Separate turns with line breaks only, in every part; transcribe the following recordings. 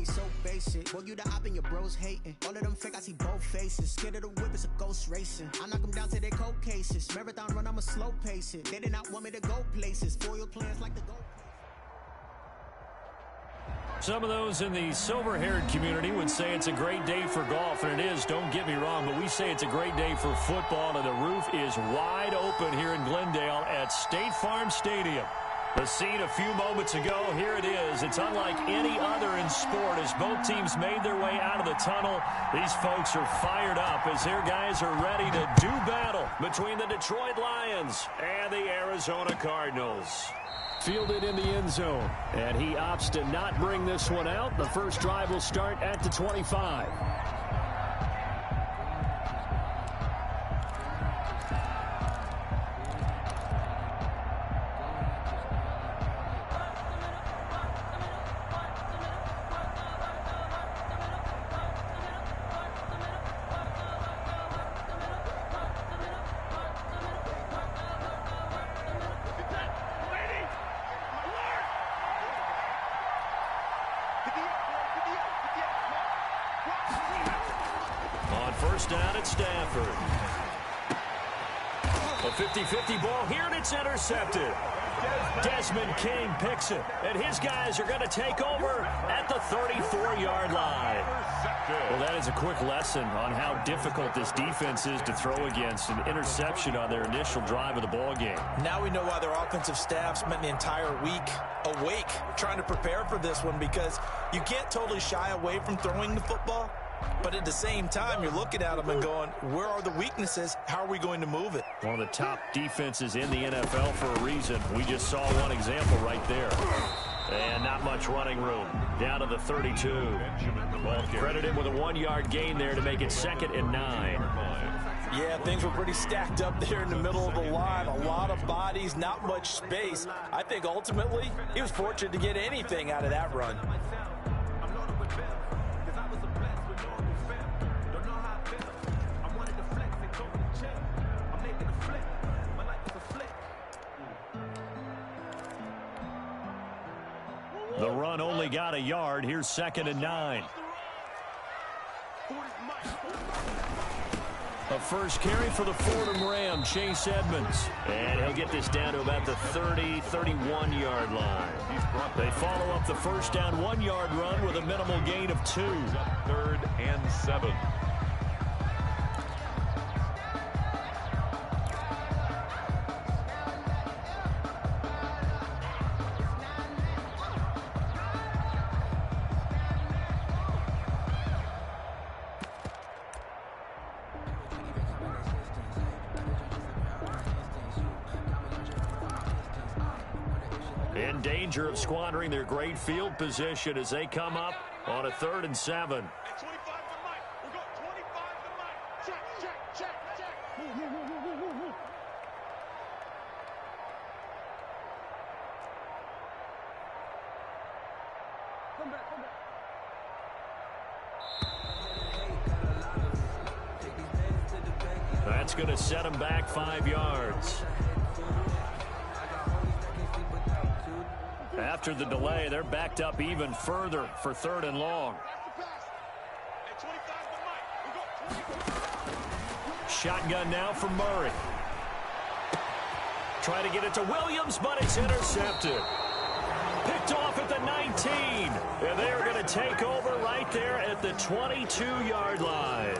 we so basic. Boy, you the op and your bros hating. All of them fake, I see both faces. Scared of the whip, it's a ghost racing. I knock them down to their cold cases. Marathon run, I'ma slow pace it. They did not want me to go places. Foil plans like the go.
Some of those in the silver-haired community would say it's a great day for golf, and it is, don't get me wrong, but we say it's a great day for football, and the roof is wide open here in Glendale at State Farm Stadium. The scene a few moments ago, here it is. It's unlike any other in sport as both teams made their way out of the tunnel. These folks are fired up as their guys are ready to do battle between the Detroit Lions and the Arizona Cardinals. Fielded in the end zone, and he opts to not bring this one out. The first drive will start at the 25. First down at Stafford. A 50-50 ball here, and it's intercepted. Desmond King picks it, and his guys are going to take over at the 34-yard line. Well, that is a quick lesson on how difficult this defense is to throw against. An interception on their initial drive of the ball game.
Now we know why their offensive staff spent the entire week awake trying to prepare for this one, because you can't totally shy away from throwing the football. But at the same time, you're looking at them and going, where are the weaknesses? How are we going to move it?
One of the top defenses in the NFL for a reason. We just saw one example right there. And not much running room. Down to the 32. Credit him with a 1-yard gain there to make it 2nd and 9.
Yeah, things were pretty stacked up there in the middle of the line. A lot of bodies, not much space. I think ultimately he was fortunate to get anything out of that run.
The run only got a yard. Here's 2nd and 9. A first carry for the Fordham Ram, Chase Edmonds. And he'll get this down to about the 30-31-yard line. They follow up the first down 1-yard run with a minimal gain of 2.
3rd and 7.
In danger of squandering their great field position as they come up on a 3rd and 7. That's going to set them back 5 yards. After the delay, they're backed up even further for 3rd and long. Shotgun now for Murray. Try to get it to Williams, but it's intercepted. Picked off at the 19. And they're going to take over right there at the 22-yard line.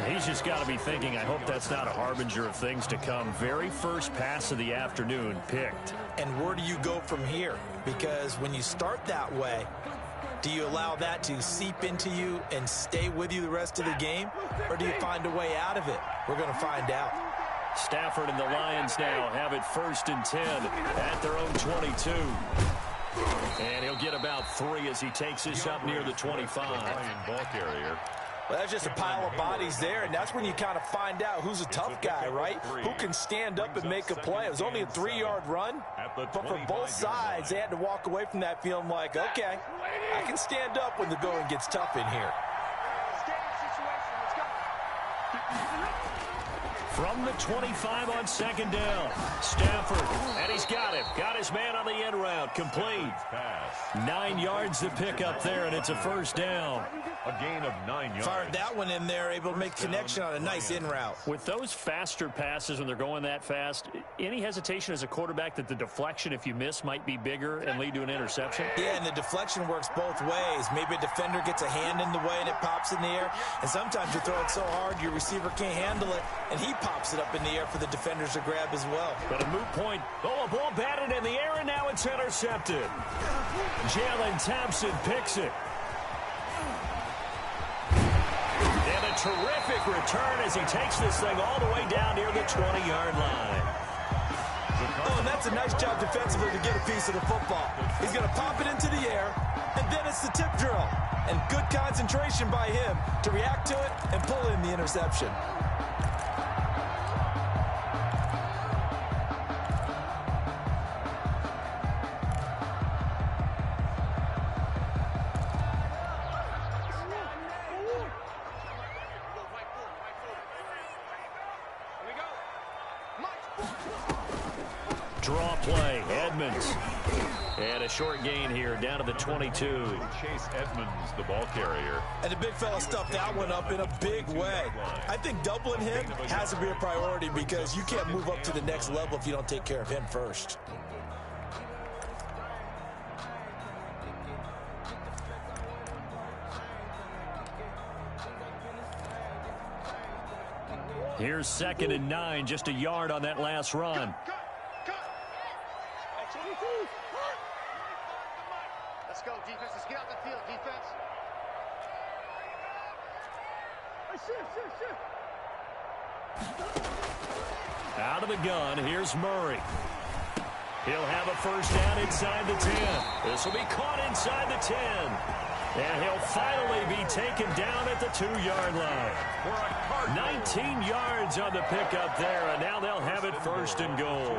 He's just got to be thinking, I hope that's not a harbinger of things to come. Very first pass of the afternoon picked.
And where do you go from here? Because when you start that way, do you allow that to seep into you and stay with you the rest of the game? Or do you find a way out of it? We're going to find out.
Stafford and the Lions now have it 1st and 10 at their own 22. And he'll get about 3 as he takes this up near the 25.
Ball carrier.
Well, that's just a pile of bodies there, and that's when you kind of find out who's a tough guy, right? Who can stand up and make a play. It was only a 3-yard run, but for both sides, they had to walk away from that feeling like, okay, I can stand up when the going gets tough in here.
From the 25 on 2nd down, Stafford, and he's got him. Got his man on the end route. Complete. 9 yards to pick up there, and it's a first down.
A gain of 9 yards.
Fired that one in there, able to make connection on a nice in route.
With those faster passes when they're going that fast, any hesitation as a quarterback that the deflection, if you miss, might be bigger and lead to an interception?
Yeah, and the deflection works both ways. Maybe a defender gets a hand in the way and it pops in the air. And sometimes you throw it so hard your receiver can't handle it, and he pops it up in the air for the defenders to grab as well.
But a moot point. Oh, a ball batted in the air, and now it's intercepted. Jalen Thompson picks it. And a terrific return as he takes this thing all the way down near the 20-yard line.
Oh, and that's a nice job defensively to get a piece of the football. He's going to pop it into the air, and then it's the tip drill. And good concentration by him to react to it and pull in the interception.
Draw play, Edmonds. And a short gain here down to the 22.
Chase Edmonds, the ball carrier.
And the big fella stuffed that one up in a big way. I think doubling him has to be a priority because you can't move up to the next level if you don't take care of him first.
Here's 2nd and 9, just a yard on that last run.
Let's go, defense. Let's get out the field, defense.
Out of the gun, here's Murray. He'll have a first down inside the 10. This will be caught inside the 10. And he'll finally be taken down at the 2-yard line. 19 yards on the pickup there, and now they'll have it first and goal.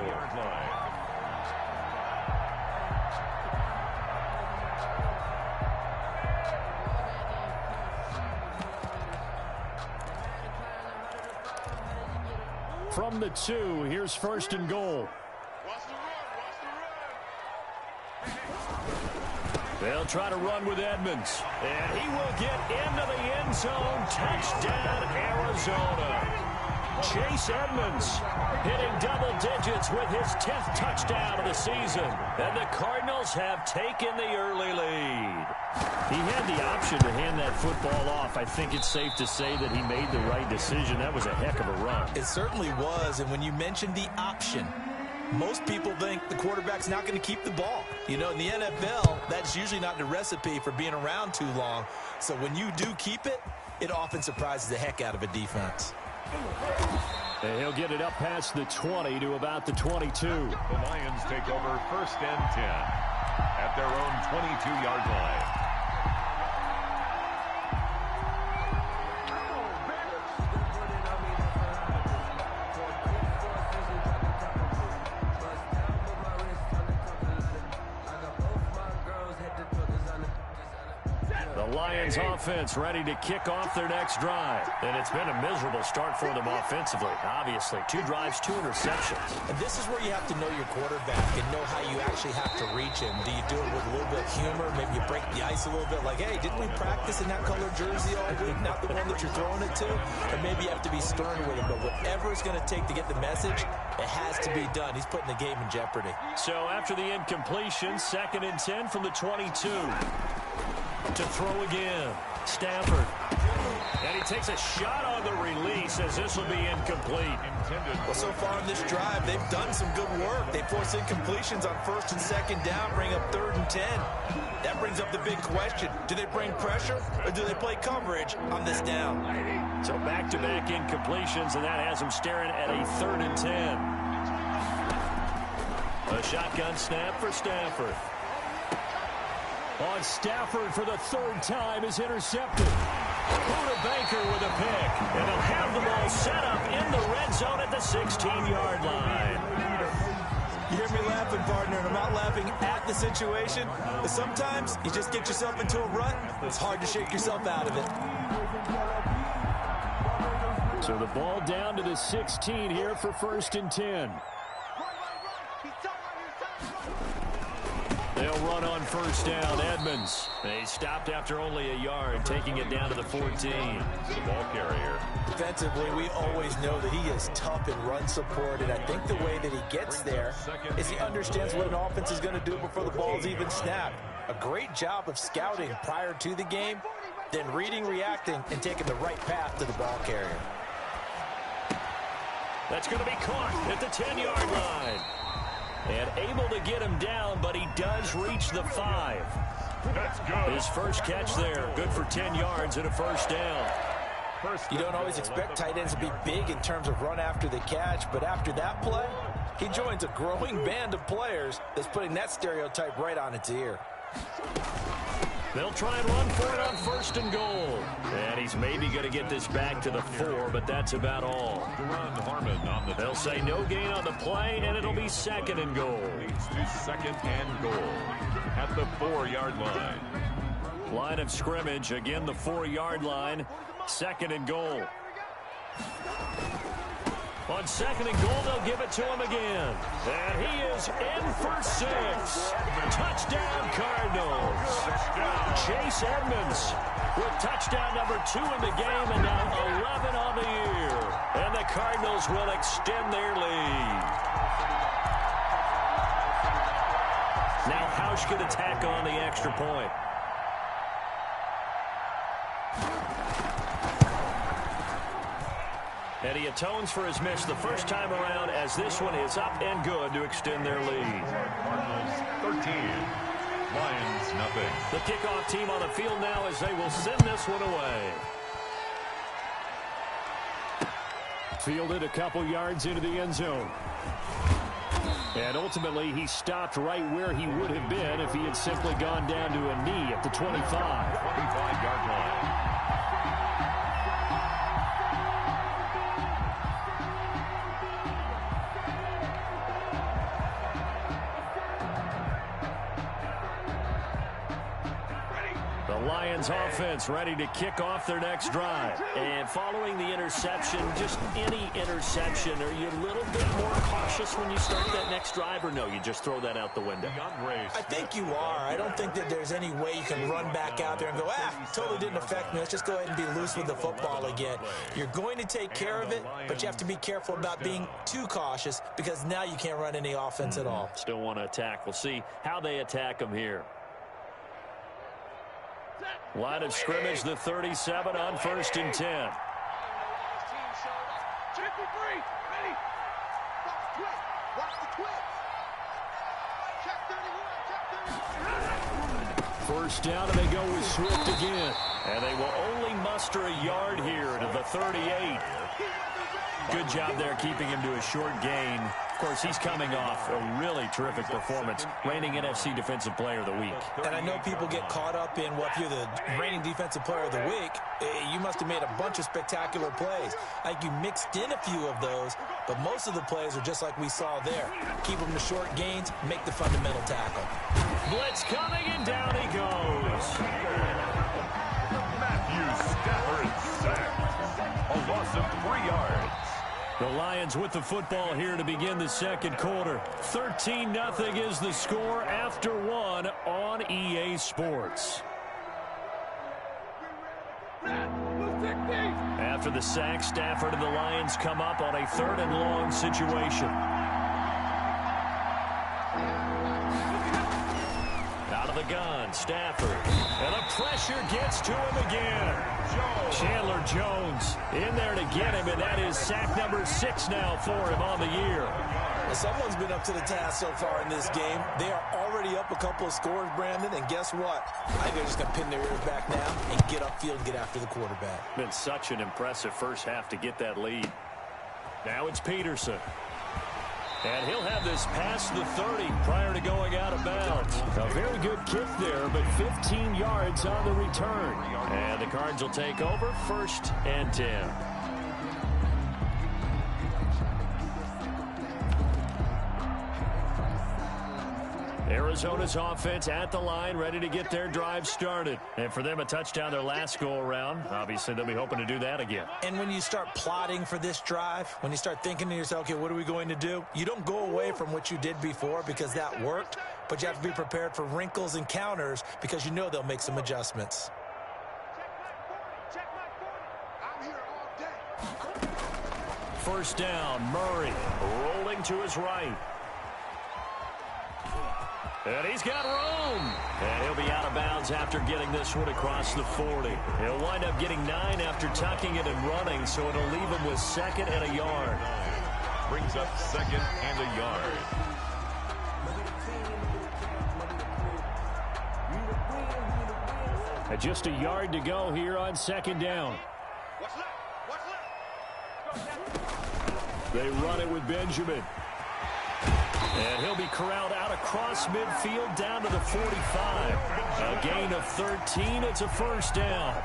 From the 2, here's first and goal. They'll try to run with Edmonds. And he will get into the end zone. Touchdown, Arizona. Chase Edmonds hitting double digits with his 10th touchdown of the season. And the Cardinals have taken the early lead. He had the option to hand that football off. I think it's safe to say that he made the right decision. That was a heck of a run.
It certainly was. And when you mentioned the option, most people think the quarterback's not going to keep the ball. You know, in the NFL, that's usually not the recipe for being around too long. So when you do keep it, it often surprises the heck out of a defense.
And he'll get it up past the 20 to about the 22.
The Lions take over 1st and 10 at their own 22-yard line.
Lions offense ready to kick off their next drive. And it's been a miserable start for them offensively. Obviously, 2 drives, 2 interceptions.
And this is where you have to know your quarterback and know how you actually have to reach him. Do you do it with a little bit of humor? Maybe you break the ice a little bit like, hey, didn't we practice in that color jersey all week? Not the one that you're throwing it to? And maybe you have to be stern with him. But whatever it's going to take to get the message, it has to be done. He's putting the game in jeopardy.
So after the incompletion, 2nd and 10 from the 22. To throw again, Stafford. And he takes a shot on the release as this will be incomplete.
Well, so far in this drive, they've done some good work. They force incompletions on 1st and 2nd down, bring up 3rd and 10. That brings up the big question. Do they bring pressure or do they play coverage on this down?
So back-to-back incompletions, and that has them staring at a 3rd and 10. A shotgun snap for Stafford. On Stafford for the 3rd time is intercepted. Buda Baker with a pick. And they'll have the ball set up in the red zone at the 16-yard line.
You hear me laughing, partner, and I'm not laughing at the situation. But sometimes you just get yourself into a rut. It's hard to shake yourself out of it.
So the ball down to the 16 here for 1st and 10. They'll run on first down. Edmonds. They stopped after only a yard, taking it down to the 14.
The ball carrier.
Defensively, we always know that he is tough in run support, and I think the way that he gets there is he understands what an offense is going to do before the ball is even snapped. A great job of scouting prior to the game, then reading, reacting, and taking the right path to the ball carrier.
That's going to be caught at the 10-yard line. And able to get him down, but he does reach the 5.
That's good.
His first catch there, good for 10 yards and a first down.
You don't always expect tight ends to be big in terms of run after the catch, but after that play, he joins a growing band of players that's putting that stereotype right on its ear.
They'll try and run for it on first and goal. And he's maybe going to get this back to the 4, but that's about all. They'll say no gain on the play, and it'll be second and goal.
Leads to second and goal at the 4-yard line.
Line of scrimmage, again the 4-yard line, second and goal. On second and goal, they'll give it to him again. And he is in for 6. Touchdown, Cardinals. Chase Edmonds with touchdown number 2 in the game, and now 11 on the year. And the Cardinals will extend their lead. Now Hausch could attack on the extra point. And he atones for his miss the first time around, as this one is up and good to extend their lead.
Cardinals 13, Lions nothing.
The kickoff team on the field now as they will send this one away. Fielded a couple yards into the end zone. And ultimately, he stopped right where he would have been if he had simply gone down to a knee at the 25.
25-yard line.
Lions offense ready to kick off their next drive. And following the interception, just any interception, are you a little bit more cautious when you start that next drive, or no, you just throw that out the window?
I think you are. I don't think that there's any way you can run back out there and go, totally didn't affect me. Let's just go ahead and be loose with the football again. You're going to take care of it, but you have to be careful about being too cautious, because now you can't run any offense at all.
Still want to attack. We'll see how they attack them here. Line of scrimmage, the 37 on first and 10. First down, and they go with Swift again. And they will only muster a yard here to the 38. Good job there keeping him to a short gain. Of course, he's coming off a really terrific performance, reigning NFC Defensive Player of the Week.
And I know people get caught up in, well, if you're the reigning Defensive Player of the Week, you must have made a bunch of spectacular plays. I think you mixed in a few of those, but most of the plays are just like we saw there. Keep them to short gains, make the fundamental tackle.
Blitz coming, and down he goes.
Matthew Stafford sacked. A loss of 3 yards.
The Lions with the football here to begin the second quarter. 13-0 is the score after 1 on EA Sports. After the sack, Stafford and the Lions come up on a 3rd and long situation. Out of the gun, Stafford. And the pressure gets to him again. Chandler Jones in there to get him, and that is sack number 6 now for him on the year.
Well, someone's been up to the task so far in this game. They are already up a couple of scores, Brandon, and guess what? I think they're just going to pin their ears back now and get upfield and get after the quarterback.
Been such an impressive first half to get that lead. Now it's Peterson. And he'll have this past the 30 prior to going out of bounds. A very good kick there, but 15 yards on the return. And the Cards will take over, 1st and 10. Arizona's offense at the line, ready to get their drive started. And for them, a touchdown their last go-around. Obviously, they'll be hoping to do that again.
And when you start plotting for this drive, when you start thinking to yourself, okay, what are we going to do? You don't go away from what you did before because that worked, but you have to be prepared for wrinkles and counters because you know they'll make some adjustments.
First down, Murray rolling to his right. And he's got room. And he'll be out of bounds after getting this one across the 40. He'll wind up getting 9 after tucking it and running, so it'll leave him with 2nd and a yard.
Brings up 2nd and a yard.
And just a yard to go here on 2nd down. They run it with Benjamin. And he'll be corralled out across midfield down to the 45. A gain of 13. It's a first down.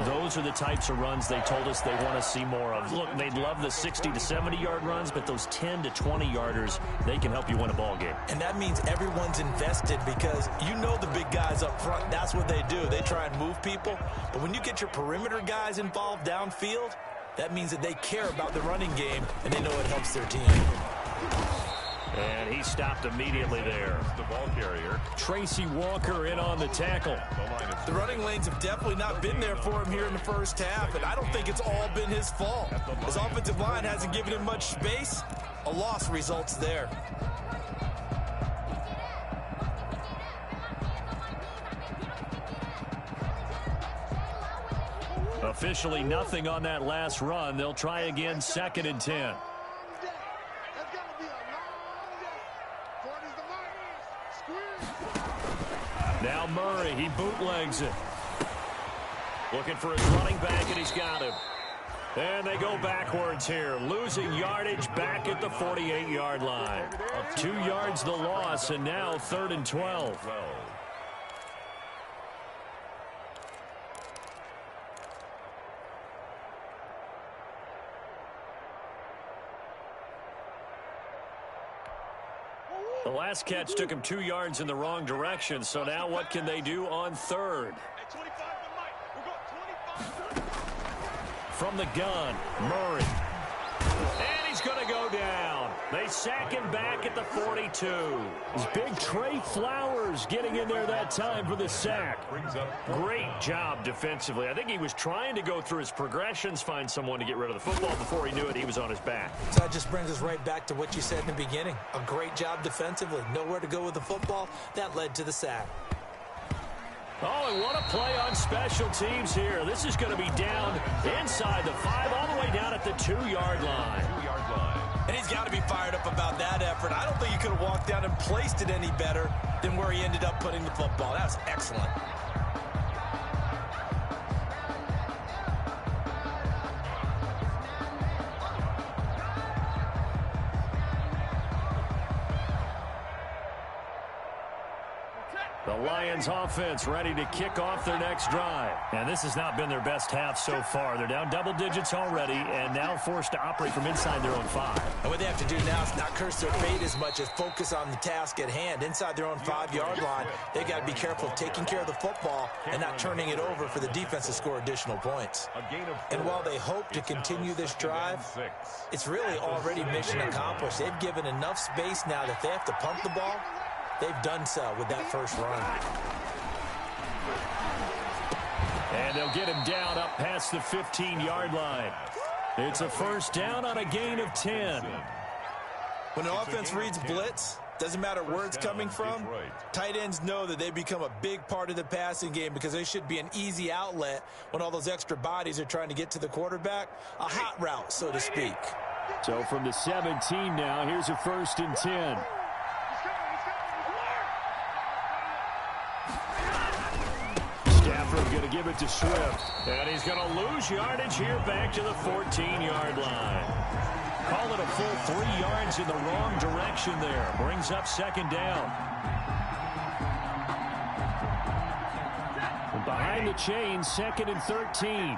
Those are the types of runs they told us they want to see more of. Look, they'd love the 60 to 70-yard runs, but those 10 to 20-yarders, they can help you win a ball game.
And that means everyone's invested because you know the big guys up front. That's what they do. They try and move people. But when you get your perimeter guys involved downfield, that means that they care about the running game, and they know it helps their team.
And he stopped immediately there.
The ball carrier.
Tracy Walker in on the tackle.
The running lanes have definitely not been there for him here in the first half, and I don't think it's all been his fault. His offensive line hasn't given him much space. A loss results there.
Officially nothing on that last run. They'll try again, 2nd and 10. Now Murray, he bootlegs it. Looking for his running back, and he's got him. And they go backwards here, losing yardage back at the 48-yard line. 2 yards the loss, and now 3rd and 12. The last catch took him 2 yards in the wrong direction, so now what can they do on 3rd? From the gun, Murray. And he's going to go down. They sack him back at the 42. It's big Trey Flowers getting in there that time for the sack. Great job defensively. I think he was trying to go through his progressions, find someone to get rid of the football. Before he knew it, he was on his back.
So that just brings us right back to what you said in the beginning. A great job defensively. Nowhere to go with the football. That led to the sack.
Oh, and what a play on special teams here. This is going to be down inside the 5, all the way down at the 2-yard line.
And he's got to be fired up about that effort. I don't think he could have walked down and placed it any better than where he ended up putting the football. That was excellent.
The Lions offense ready to kick off their next drive. And this has not been their best half so far. They're down double digits already and now forced to operate from inside their own 5.
And what they have to do now is not curse their fate as much as focus on the task at hand. Inside their own 5-yard line, they've got to be careful of taking care of the football and not turning it over for the defense to score additional points. And while they hope to continue this drive, it's really already mission accomplished. They've given enough space now that if they have to pump the ball, they've done so with that first run.
And they'll get him down up past the 15-yard line. It's a first down on a gain of 10.
When an offense reads blitz, doesn't matter where it's coming from, tight ends know that they become a big part of the passing game because they should be an easy outlet when all those extra bodies are trying to get to the quarterback. A hot route, so to speak.
So from the 17 now, here's a 1st and 10. Stafford going to give it to Swift. And he's going to lose yardage here back to the 14-yard line. Call it a full 3 yards in the wrong direction there. Brings up 2nd down. And behind the chains, 2nd and 13.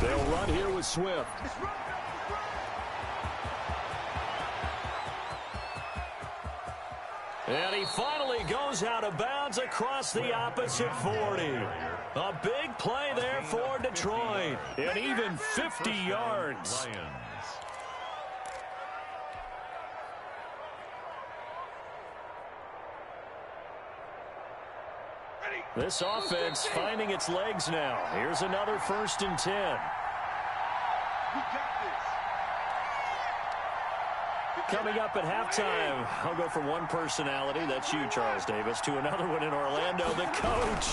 They'll run here with goes Swift. And he finally goes out of bounds across the opposite 40. A big play there for Detroit. And even 50 yards. This offense finding its legs now. Here's another 1st and 10. Coming up at halftime, I'll go from one personality, that's you, Charles Davis, to another one in Orlando, the coach.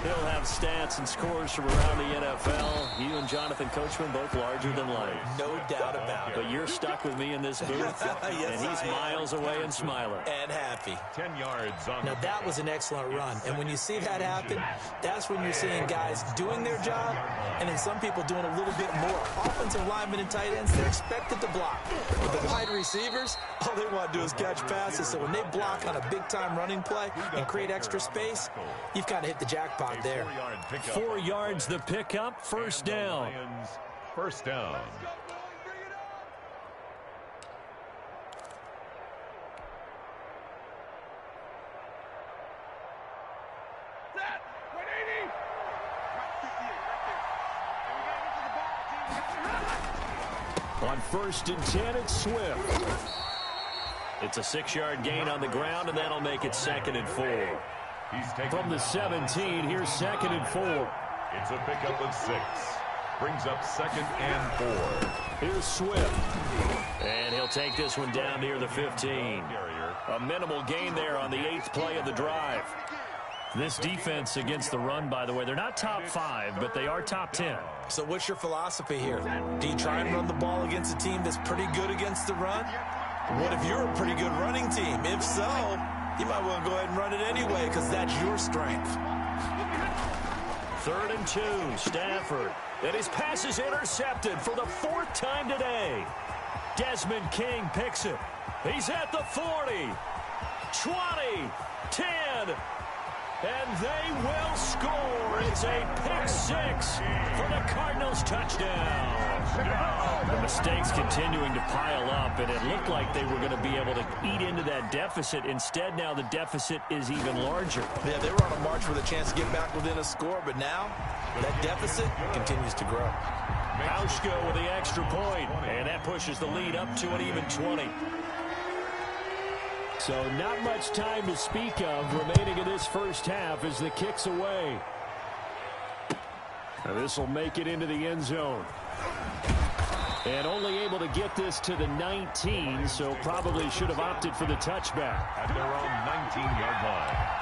He'll have stats and scores from around the NFL. You and Jonathan Coachman, both larger than life.
No doubt about it.
But you're stuck with me in this booth,
Yes,
and he's miles away and smiling.
And happy.
10 yards on
Now, that was an excellent run. And when you see that happen, that's when you're seeing guys doing their job, and then some people doing a little bit more. Offensive linemen and tight ends, they're expected to block. But the wide receivers, all they want to do is catch passes. So when they block on a big-time running play and create extra space, you've kind of hit the jackpot there.
4 yards the pickup, 1st down.
First down.
On 1st and 10, it's Swift. It's a 6-yard gain on the ground, and that'll make it 2nd and 4. From the 17, here's 2nd and 4.
It's a pickup of 6. Brings up 2nd and 4.
Here's Swift. And he'll take this one down near the 15. A minimal gain there on the 8th play of the drive. This defense against the run, by the way, they're not top 5, but they are top 10.
So what's your philosophy here? Do you try and run the ball against a team that's pretty good against the run? What if you're a pretty good running team? If so, you might want to go ahead and run it anyway because that's your strength.
3rd and 2, Stafford. And his pass is intercepted for the 4th time today. Desmond King picks it. He's at the 40, 20, 10. And they will score. It's a pick 6 for the Cardinals touchdown. The mistakes continuing to pile up, and it looked like they were going to be able to eat into that deficit. Instead, now the deficit is even larger.
Yeah, they were on a march with a chance to get back within a score, but now that deficit continues to grow.
Hauschko with the extra point, and that pushes the lead up to an even 20. So not much time to speak of remaining in this first half as the kick's away. This will make it into the end zone. And only able to get this to the 19, so probably should have opted for the touchback.
At their own 19-yard line.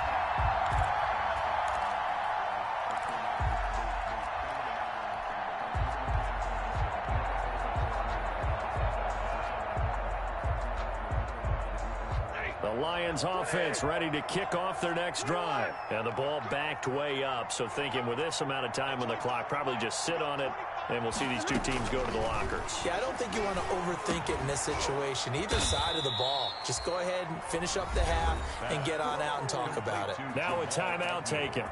The Lions offense ready to kick off their next drive. And the ball backed way up, so thinking with this amount of time on the clock, probably just sit on it, and we'll see these two teams go to the lockers.
Yeah, I don't think you want to overthink it in this situation. Either side of the ball. Just go ahead and finish up the half and get on out and talk about it.
Now a timeout taken.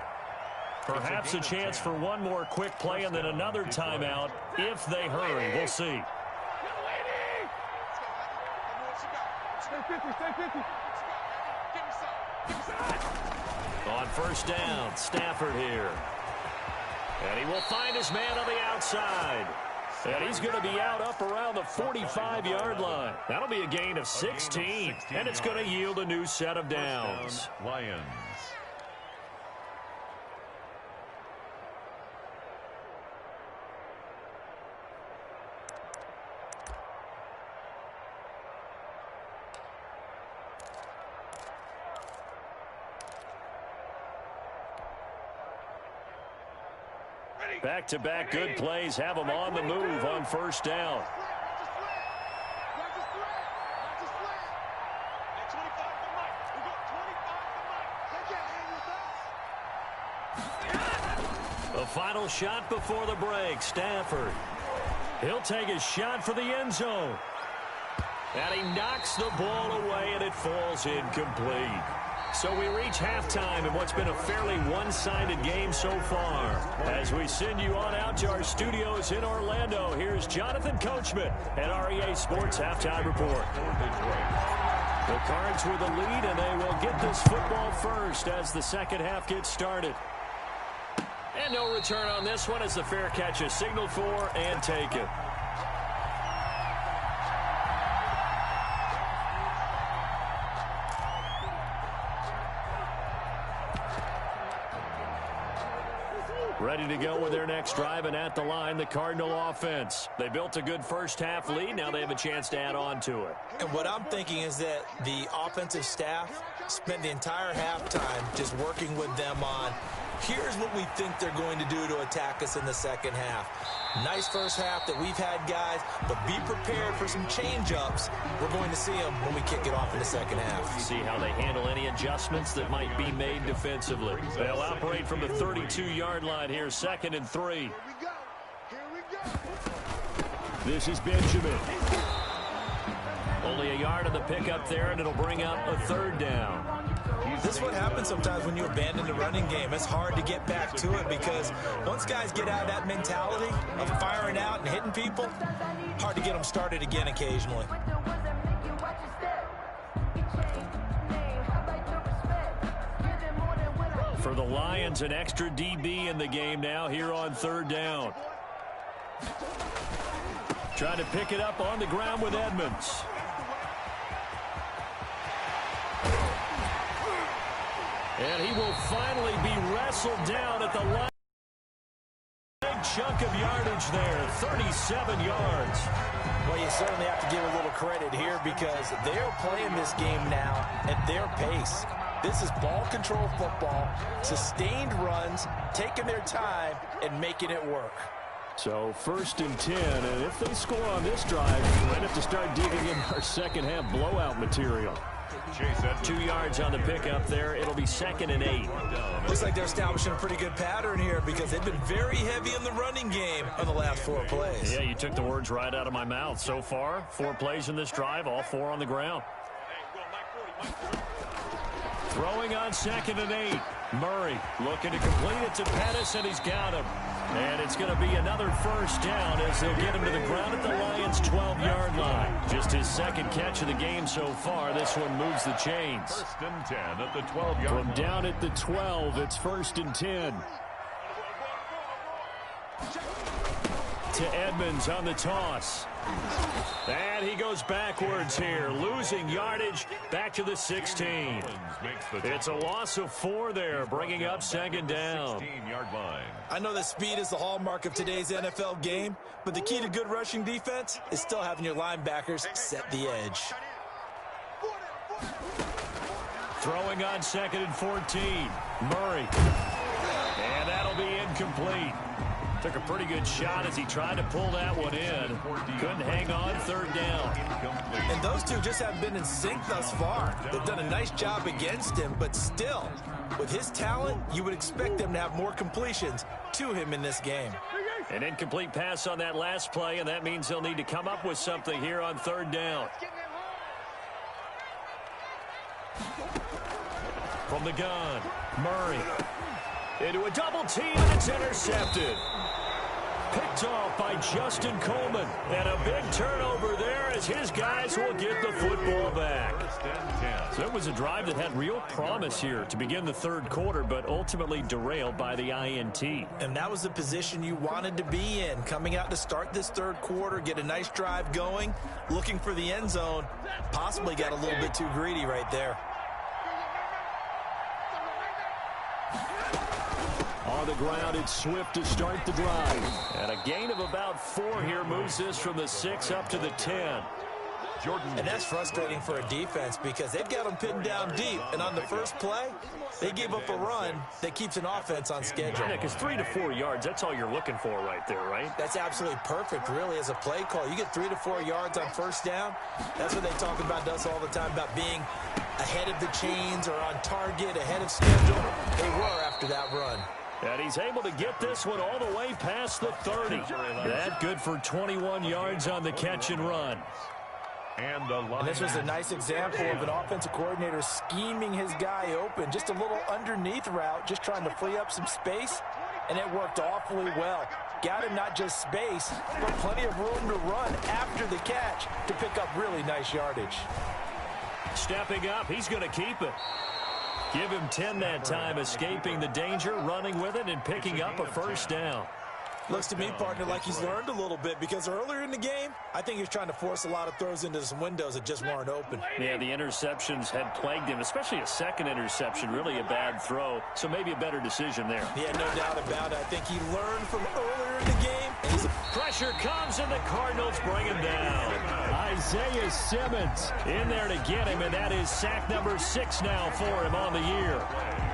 Perhaps a chance for one more quick play and then another timeout if they hurry. We'll see. On 1st down, Stafford here. And he will find his man on the outside. And he's going to be out up around the 45-yard line. That'll be a gain of 16. And it's going to yield a new set of downs.
Lions.
Back-to-back good plays have them on the move on 1st down. The final shot before the break, Stafford. He'll take his shot for the end zone. And he knocks the ball away, and it falls incomplete. So we reach halftime in what's been a fairly one-sided game so far. As we send you on out to our studios in Orlando, here's Jonathan Coachman at REA Sports Halftime Report. The Cards with the lead, and they will get this football first as the second half gets started. And no return on this one as the fair catch is signaled for and taken. Ready to go with their next drive, and at the line, the Cardinal offense. They built a good first half lead. Now they have a chance to add on to it.
And what I'm thinking is that the offensive staff spent the entire halftime just working with them on, here's what we think they're going to do to attack us in the second half. Nice first half that we've had, guys, but be prepared for some change-ups. We're going to see them when we kick it off in the second half.
See how they handle any adjustments that might be made defensively. They'll operate from the 32-yard line here, 2nd and 3. This is Benjamin. Only a yard on the pickup there, and it'll bring up a 3rd down.
This is what happens sometimes when you abandon the running game. It's hard to get back to it because once guys get out of that mentality of firing out and hitting people, hard to get them started again occasionally.
For the Lions, an extra DB in the game now here on 3rd down. Trying to pick it up on the ground with Edmonds. And he will finally be wrestled down at the line. Big chunk of yardage there, 37 yards.
Well, you certainly have to give a little credit here because they're playing this game now at their pace. This is ball control football, sustained runs, taking their time, and making it work.
So 1st and 10, and if they score on this drive, we might have to start digging in our second half blowout material. 2 yards on the pickup there. It'll be 2nd and 8.
Looks like they're establishing a pretty good pattern here because they've been very heavy in the running game on the last 4 plays.
Yeah, you took the words right out of my mouth. So far, 4 plays in this drive, all 4 on the ground. Throwing on 2nd and 8. Murray looking to complete it to Pettis, and he's got him. And it's going to be another 1st down as they'll get him to the ground at the Lions' 12-yard line. Just his 2nd catch of the game so far. This one moves the chains.
1st and 10 at the 12-yard line.
From down at the 12, it's 1st and 10. To Edmonds on the toss. And he goes backwards here, losing yardage back to the 16. It's a loss of 4 there, bringing up 2nd down.
16-yard line.
I know that speed is the hallmark of today's NFL game, but the key to good rushing defense is still having your linebackers set the edge.
Throwing on 2nd and 14. Murray. And that'll be incomplete. Took a pretty good shot as he tried to pull that one in. Couldn't hang on, 3rd down.
And those two just haven't been in sync thus far. They've done a nice job against him, but still, with his talent, you would expect them to have more completions to him in this game.
An incomplete pass on that last play, and that means they'll need to come up with something here on 3rd down. From the gun, Murray. Into a double team, and it's intercepted. Picked off by Justin Coleman. And a big turnover there as his guys will get the football back. So it was a drive that had real promise here to begin the 3rd quarter, but ultimately derailed by the INT.
And that was the position you wanted to be in, coming out to start this 3rd quarter, get a nice drive going, looking for the end zone. Possibly got a little bit too greedy right there.
On the ground, it's Swift to start the drive. And a gain of about 4 here moves this from the 6 up to the 10.
And that's frustrating for a defense because they've got them pinned down deep. And on the first play, they gave up a run that keeps an offense on schedule.
Yeah, because 3 to 4 yards, that's all you're looking for right there, right?
That's absolutely perfect, really, as a play call. You get 3 to 4 yards on 1st down. That's what they talk about to us all the time, about being ahead of the chains or on target, ahead of schedule. They were after that run.
And he's able to get this one all the way past the 30. That good for 21 yards on the catch and run.
And this was a nice example of an offensive coordinator scheming his guy open. Just a little underneath route, just trying to free up some space, and it worked awfully well. Got him not just space, but plenty of room to run after the catch to pick up really nice yardage.
Stepping up, he's going to keep it. Give him 10 that time, escaping the danger, running with it, and picking up a first down.
Looks to me, partner, like he's learned a little bit, because earlier in the game, I think he was trying to force a lot of throws into some windows that just weren't open.
Yeah, the interceptions had plagued him, especially a second interception, really a bad throw, so maybe a better decision there.
Yeah, no doubt about it. I think he learned from earlier in the game.
Pressure comes, and the Cardinals bring him down. Isaiah Simmons in there to get him, and that is sack number 6 now for him on the year.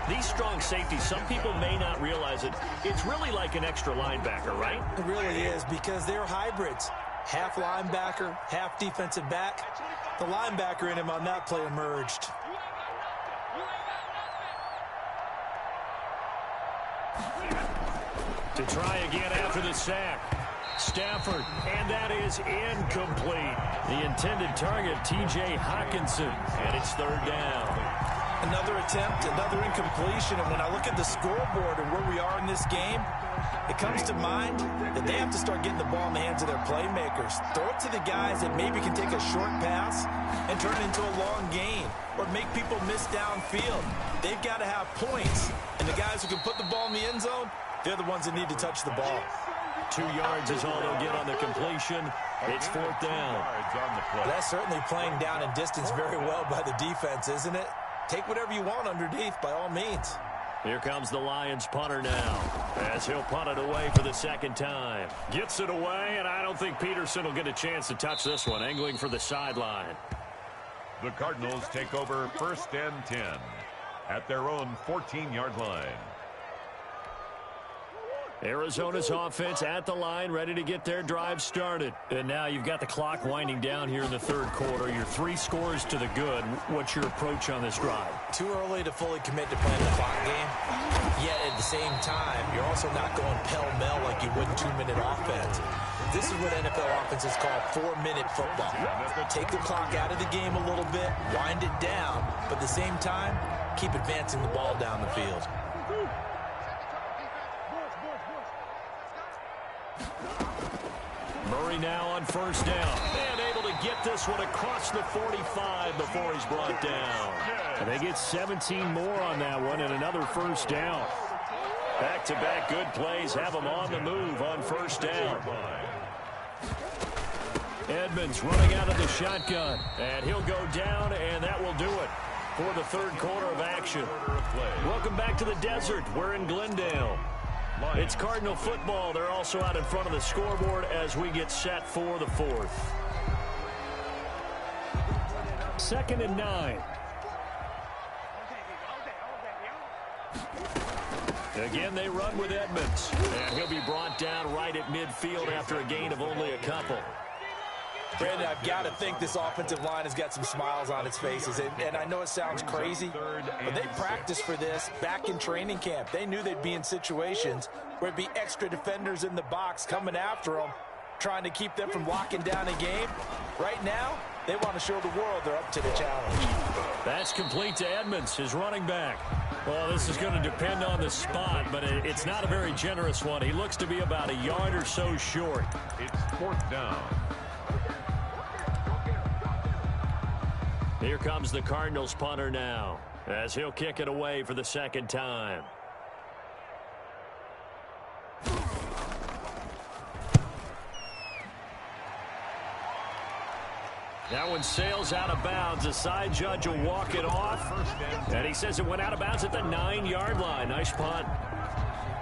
These strong safeties, some people may not realize it. It's really like an extra linebacker, right?
It really is, because they're hybrids. Half linebacker, half defensive back. The linebacker in him on that play emerged.
To try again after the sack. Stafford, and that is incomplete. The intended target, T.J. Hawkinson, and it's 3rd down.
Another attempt, another incompletion, and when I look at the scoreboard and where we are in this game, it comes to mind that they have to start getting the ball in the hands of their playmakers. Throw it to the guys that maybe can take a short pass and turn it into a long gain or make people miss downfield. They've got to have points, and the guys who can put the ball in the end zone, they're the ones that need to touch the ball.
2 yards is all they'll get on the completion. It's 4th down.
That's certainly playing down in distance very well by the defense, isn't it? Take whatever you want underneath, by all means.
Here comes the Lions punter now, as he'll punt it away for the 2nd time. Gets it away, and I don't think Peterson will get a chance to touch this one, angling for the sideline.
The Cardinals take over 1st and 10 at their own 14-yard line.
Arizona's offense at the line, ready to get their drive started. And now you've got the clock winding down here in the 3rd quarter. You're 3 scores to the good. What's your approach on this drive?
Too early to fully commit to playing the clock game. Yet at the same time, you're also not going pell-mell like you would in 2-minute offense. This is what NFL offenses call 4-minute football. Take the clock out of the game a little bit, wind it down, but at the same time, keep advancing the ball down the field.
Murray now on 1st down, and able to get this one across the 45 before he's brought down. And they get 17 more on that one, and another 1st down. Back-to-back good plays have them on the move on 1st down. Edmonds running out of the shotgun, and he'll go down, and that will do it for the 3rd quarter of action. Welcome back to the desert. We're in Glendale. It's Cardinal football. They're also out in front of the scoreboard as we get set for the 4th. 2nd and 9. Again, they run with Edmonds, and he'll be brought down right at midfield after a gain of only a couple.
Brandon, I've got to think this offensive line has got some smiles on its faces. And I know it sounds crazy, but they practiced for this back in training camp. They knew they'd be in situations where it'd be extra defenders in the box coming after them, trying to keep them from locking down a game. Right now, they want to show the world they're up to the challenge.
That's complete to Edmonds, his running back. Well, this is going to depend on the spot, but it's not a very generous one. He looks to be about a yard or so short.
It's 4th down.
Here comes the Cardinals punter now, as he'll kick it away for the 2nd time. That one sails out of bounds. The side judge will walk it off, and he says it went out of bounds at the 9-yard line. Nice punt.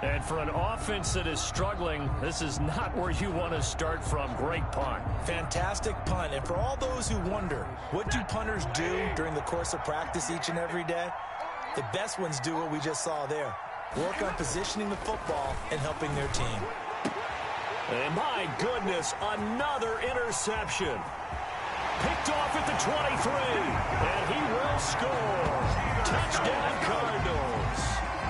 And for an offense that is struggling, this is not where you want to start from. Great punt.
Fantastic punt. And for all those who wonder, what do punters do during the course of practice each and every day? The best ones do what we just saw there. Work on positioning the football and helping their team.
And my goodness, another interception. Picked off at the 23, and he will score. Touchdown, Cardinals.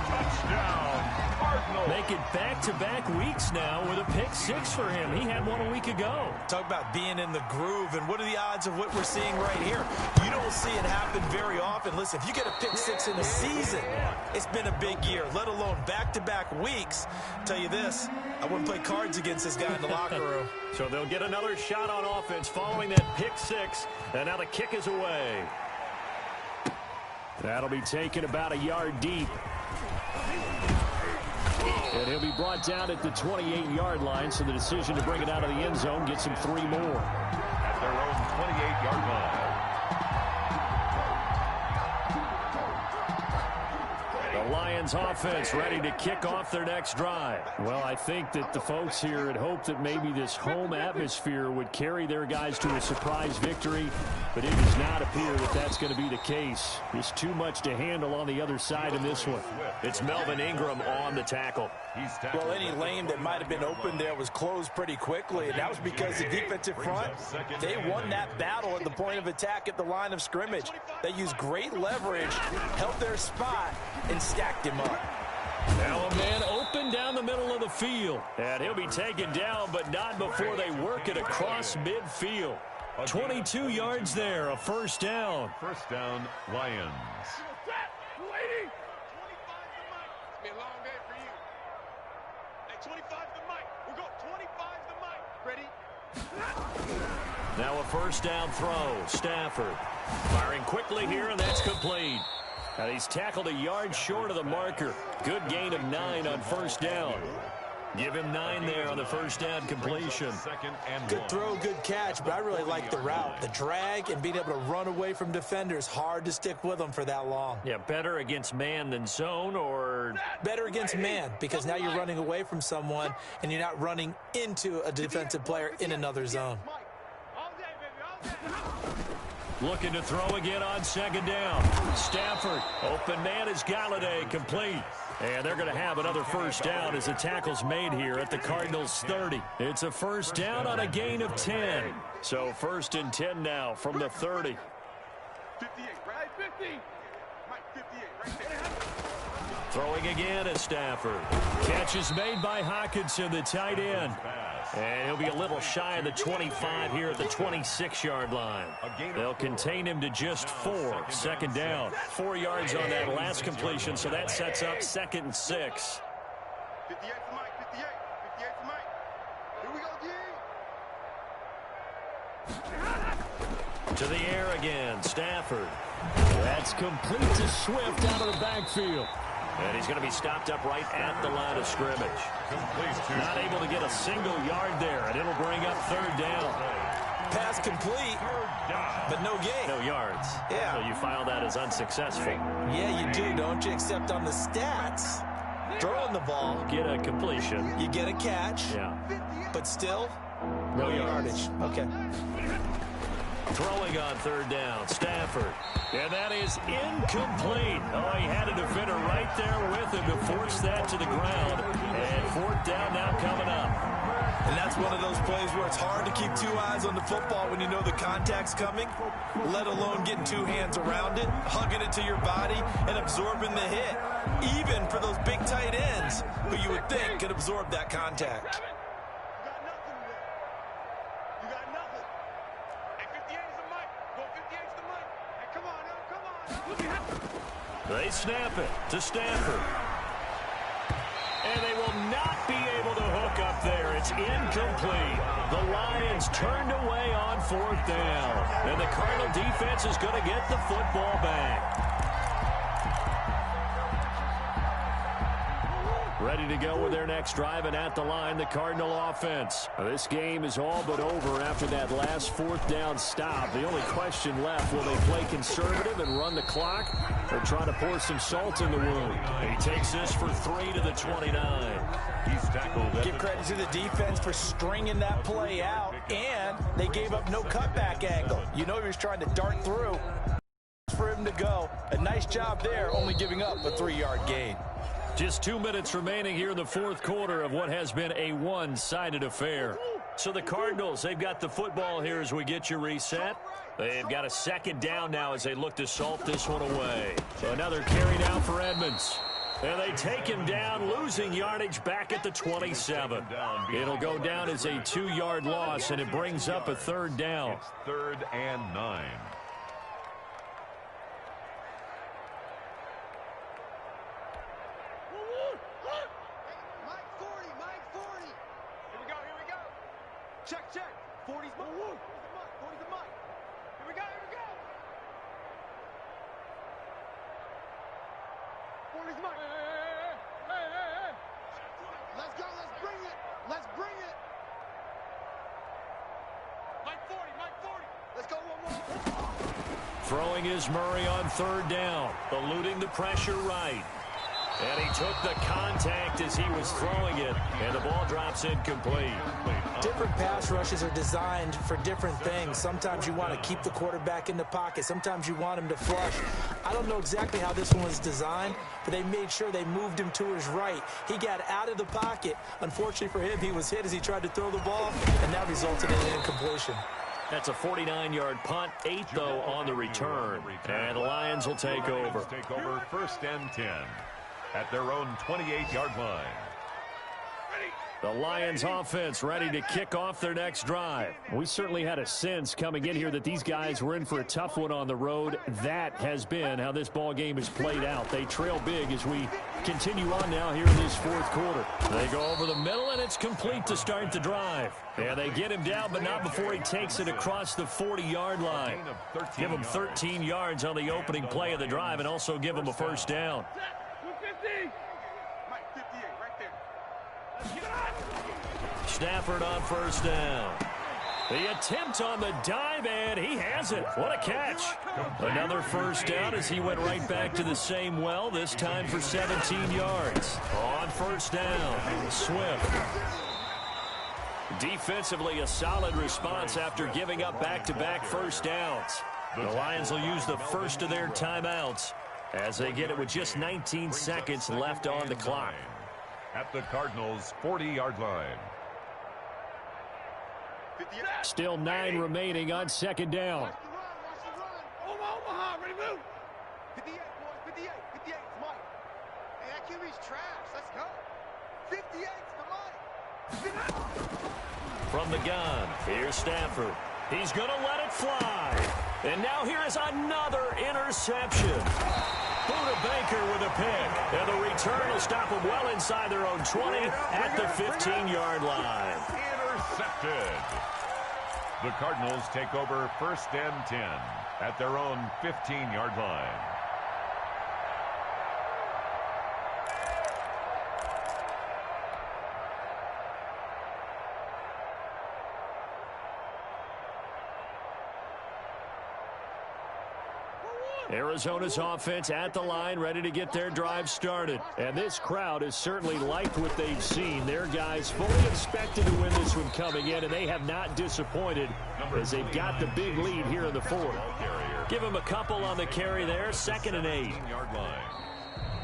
Touchdown, Cardinals.
Make it back-to-back weeks now with a pick six for him. He had one a week ago.
Talk about being in the groove, and what are the odds of what we're seeing right here? You don't see it happen very often. Listen, if you get a pick six in a season, it's been a big year, let alone back-to-back weeks. I'll tell you this, I wouldn't play cards against this guy in the locker room.
So they'll get another shot on offense following that pick six, and now the kick is away. That'll be taken about a yard deep. And he'll be brought down at the 28-yard line, so the decision to bring it out of the end zone gets him 3 more.
At their own 28-yard line.
The Lions offense ready to kick off their next drive. Well, I think that the folks here had hoped that maybe this home atmosphere would carry their guys to a surprise victory, but it does not appear that that's going to be the case. There's too much to handle on the other side in this one. It's Melvin Ingram on the tackle.
Well, any lane that might have been open there was closed pretty quickly, and that was because the defensive front, they won that battle at the point of attack at the line of scrimmage. They used great leverage, held their spot, and stacked him up.
Now a man open down the middle of the field, and he'll be taken down, but not before they work it across midfield. 22 yards there, a first down.
First down, Lions.
It's been a long day for you. Hey, 25 the mic. We'll go 25 the mic. Ready?
Now a first down throw. Stafford firing quickly here, and that's complete. And he's tackled a yard short of the marker. Good gain of 9 on first down. Give him 9 there on the first down completion.
Good throw, good catch, but I really like the route. The drag and being able to run away from defenders, hard to stick with them for that long.
Yeah, better against man than zone, or
better against man, because now you're running away from someone and you're not running into a defensive player in another zone.
Looking to throw again on second down. Stafford, open man is Galladay, complete. And they're going to have another first down as the tackle's made here at the Cardinals' 30. It's a first down on a gain of 10. So first and 10 now from the 30.
58, right? 50. Mike, 58, right there.
Throwing again is Stafford. Catch is made by Hockenson, the tight end. And he'll be a little shy of the 25 here at the 26-yard line. They'll contain him to just 4. Second down. 4 yards on that last completion, so that sets up second and 6.
58 for Mike, 58. 58 for Mike. Here we go, D.
To the air again, Stafford. That's complete to Swift out of the backfield. And he's going to be stopped up right at the line of scrimmage. Not able to get a single yard there, and it'll bring up third down.
Pass complete, but no gain.
No yards.
Yeah.
So you file that as unsuccessful.
Yeah, you do, don't you? Except on the stats, throwing the ball,
Get a completion.
you get a catch,
Yeah.
but still, no yardage. Okay.
Throwing on third down, Stafford. And that is incomplete. Oh, he had a defender right there with him to force that to the ground. And fourth down now coming up.
And that's one of those plays where it's hard to keep 2 eyes on the football when you know the contact's coming, let alone getting 2 hands around it, hugging it to your body, and absorbing the hit. Even for those big tight ends who you would think could absorb that contact.
They snap it to Stafford. And they will not be able to hook up there. It's incomplete. The Lions turned away on fourth down. And the Cardinal defense is going to get the football back. Ready to go with their next drive, and at the line, the Cardinal offense. This game is all but over after that last fourth down stop. The only question left, will they play conservative and run the clock, or try to pour some salt in the wound? He takes this for 3 to the 29.
He's tackled.
Give credit to the defense for stringing that play out, and they gave up no cutback angle. You know he was trying to dart through for him to go. A nice job there, only giving up a 3-yard gain.
Just 2 minutes remaining here in the fourth quarter of what has been a one-sided affair. So the Cardinals, they've got the football here as we get you reset. They've got a second down now as they look to salt this one away. So another carry now for Edmonds. And they take him down, losing yardage back at the 27. It'll go down as a 2-yard loss, and it brings up a 3rd down.
It's 3rd and 9.
Check. 40's Mike. 40's the Mike. Here we go. 40's Mike. Hey. Let's go. Let's bring it. Mike 40. Let's go one more.
Throwing is Murray on 3rd down, eluding the pressure right. And he took the contact as he was throwing it, and the ball drops incomplete.
Different pass rushes are designed for different things. Sometimes you want to keep the quarterback in the pocket. Sometimes you want him to flush. I don't know exactly how this one was designed, but they made sure they moved him to his right. He got out of the pocket. Unfortunately for him, he was hit as he tried to throw the ball, and that resulted in an incompletion.
That's a 49-yard punt, 8, though, on the return. And the Lions will take over.
1st and 10 at their own 28-yard line.
The Lions offense ready to kick off their next drive. We certainly had a sense coming in here that these guys were in for a tough one on the road. That has been how this ball game has played out. They trail big as we continue on now here in this 4th quarter. They go over the middle, and it's complete to start the drive. And they get him down, but not before he takes it across the 40-yard line. Give him 13 yards on the opening play of the drive and also give him a 1st down. Stafford on 1st down. The attempt on the dive, and he has it. What a catch. Another 1st down as he went right back to the same well, this time for 17 yards. On 1st down, Swift. Defensively, a solid response after giving up back-to-back 1st downs. The Lions will use the first of their timeouts as they get it with just 19 seconds left on the clock.
At the Cardinals' 40-yard line.
Still 9 remaining on 2nd down.
Watch the run. Omaha, ready to move. 58, boys, 58. 58's Mike. Hey, that QB's trash. Let's go. 58's the Mike.
From the gun, here's Stafford. He's going to let it fly. And now here is another interception. Buda Baker with a pick. And the return will stop them well inside their own 20 at the 15-yard line.
Intercepted. The Cardinals take over 1st and 10 at their own 15-yard line.
Arizona's offense at the line, ready to get their drive started. And this crowd has certainly liked what they've seen. Their guys fully expected to win this one coming in, and they have not disappointed as they've got the big lead here in the 4th. Give them a couple on the carry there, 2nd and 8.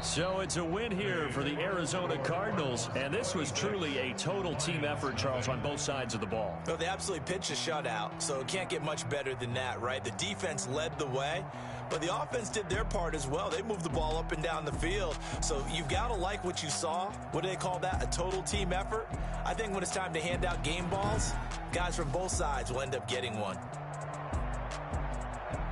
So it's a win here for the Arizona Cardinals, and this was truly a total team effort, Charles, on both sides of the ball.
Well, they absolutely pitched a shutout, so it can't get much better than that, right? The defense led the way, but the offense did their part as well. They moved the ball up and down the field, so you've got to like what you saw. What do they call that? A total team effort? I think when it's time to hand out game balls, guys from both sides will end up getting one.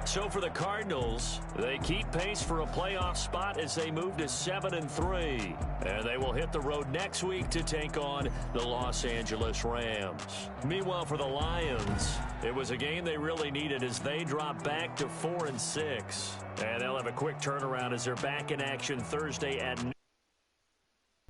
So for the Cardinals, they keep pace for a playoff spot as they move to 7-3. And they will hit the road next week to take on the Los Angeles Rams. Meanwhile, for the Lions, it was a game they really needed as they drop back to 4-6. And they'll have a quick turnaround as they're back in action Thursday at noon.